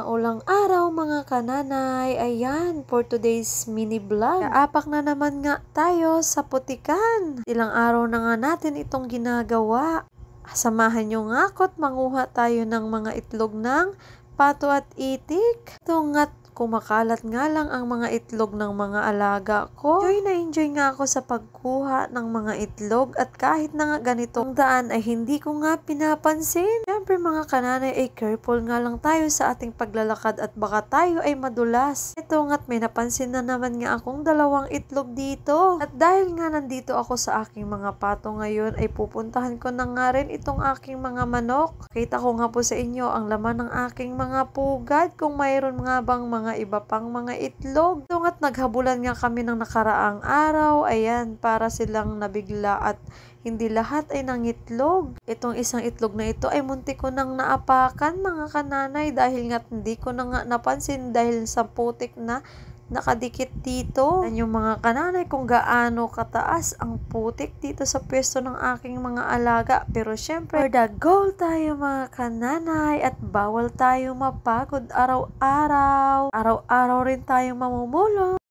Maulang araw mga kananay, ayan for today's mini vlog. Kaapak na naman nga tayo sa putikan. Ilang araw na nga natin itong ginagawa. Samahan nyo nga ako't manguha tayo ng mga itlog ng pato at itik. Ito nga't kumakalat nga lang ang mga itlog ng mga alaga ko. Enjoy nga ako sa pagkuha ng mga itlog at kahit na nga ganitong daan ay hindi ko nga pinapansin. Siyempre mga kananay ay careful nga lang tayo sa ating paglalakad at baka tayo ay madulas. Ito nga't may napansin na naman nga akong dalawang itlog dito. At dahil nga nandito ako sa aking mga pato ngayon ay pupuntahan ko na nga rin itong aking mga manok. Kita ko nga po sa inyo ang laman ng aking mga pugad kung mayroon nga bang mga iba pang mga itlog. So nga't naghabulan nga kami ng nakaraang araw, ayan, para silang nabigla at hindi lahat ay nangitlog. Itong isang itlog na ito ay muntik ko nang naapakan mga kananay dahil nga't hindi ko na nga napansin dahil sa putik na nakadikit dito. Yan yung mga kananay kung gaano kataas ang putik dito sa pwesto ng aking mga alaga. Pero syempre, for the goal tayo mga kananay at bawal tayo mapagod araw-araw. Araw-araw rin tayong mamumulong.